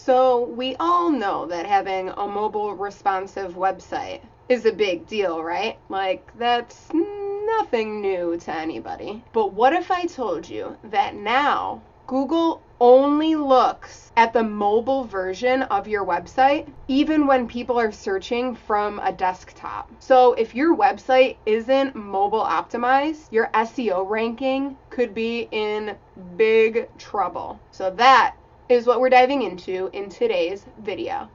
So we all know that having a mobile responsive website is a big deal, right? Like, that's nothing new to anybody. But what if I told you that now Google only looks at the mobile version of your website, even when people are searching from a desktop? So if your website isn't mobile optimized, your SEO ranking could be in big trouble. So that is what we're diving into in today's video.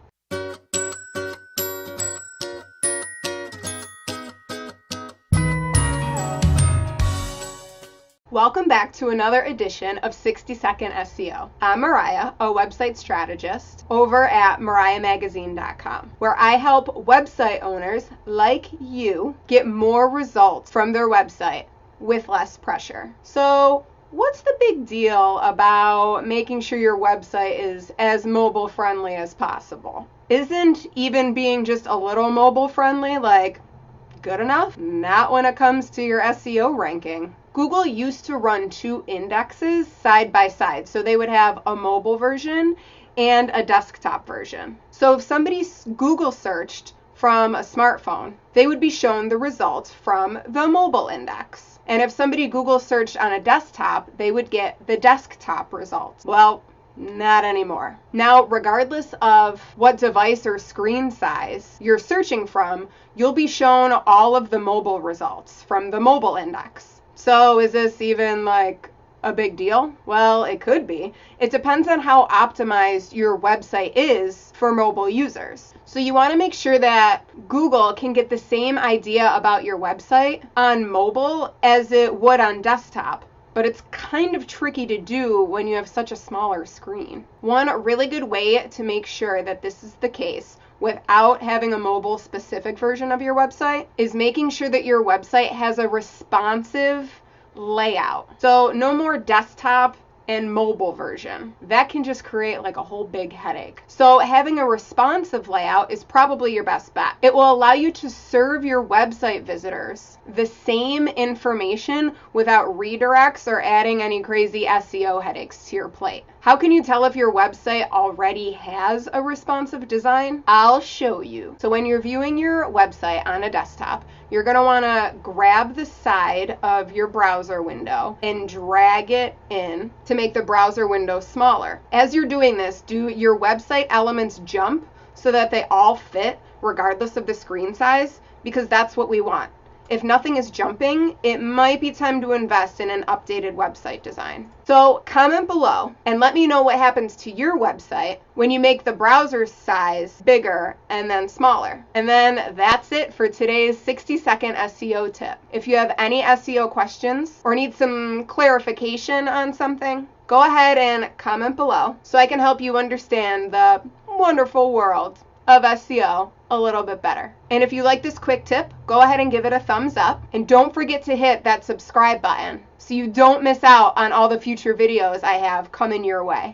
Welcome back to another edition of 60-Second SEO. I'm Mariah, a website strategist over at MariahMagazine.com, where I help website owners like you get more results from their website with less pressure. So, what's the big deal about making sure your website is as mobile friendly as possible? Isn't even being just a little mobile friendly good enough? Not when it comes to your SEO ranking. Google used to run two indexes side by side. So they would have a mobile version and a desktop version. So if somebody Google searched from a smartphone, they would be shown the results from the mobile index. And if somebody Google searched on a desktop, they would get the desktop results. Well, not anymore. Now, regardless of what device or screen size you're searching from, you'll be shown all of the mobile results from the mobile index. So is this even a big deal? Well, it could be. It depends on how optimized your website is for mobile users. So you want to make sure that Google can get the same idea about your website on mobile as it would on desktop. But it's kind of tricky to do when you have such a smaller screen. One really good way to make sure that this is the case without having a mobile specific version of your website is making sure that your website has a responsive layout. So no more desktop and mobile version. That can just create a whole big headache. So having a responsive layout is probably your best bet. It will allow you to serve your website visitors the same information without redirects or adding any crazy SEO headaches to your plate. How can you tell if your website already has a responsive design? I'll show you. So when you're viewing your website on a desktop, you're going to want to grab the side of your browser window and drag it in to make the browser window smaller. As you're doing this, do your website elements jump so that they all fit regardless of the screen size? Because that's what we want. If nothing is jumping, it might be time to invest in an updated website design. So comment below and let me know what happens to your website when you make the browser size bigger and then smaller. And then that's it for today's 60-second SEO tip. If you have any SEO questions or need some clarification on something, go ahead and comment below so I can help you understand the wonderful world of SEO a little bit better. And if you like this quick tip, go ahead and give it a thumbs up. And don't forget to hit that subscribe button so you don't miss out on all the future videos I have coming your way.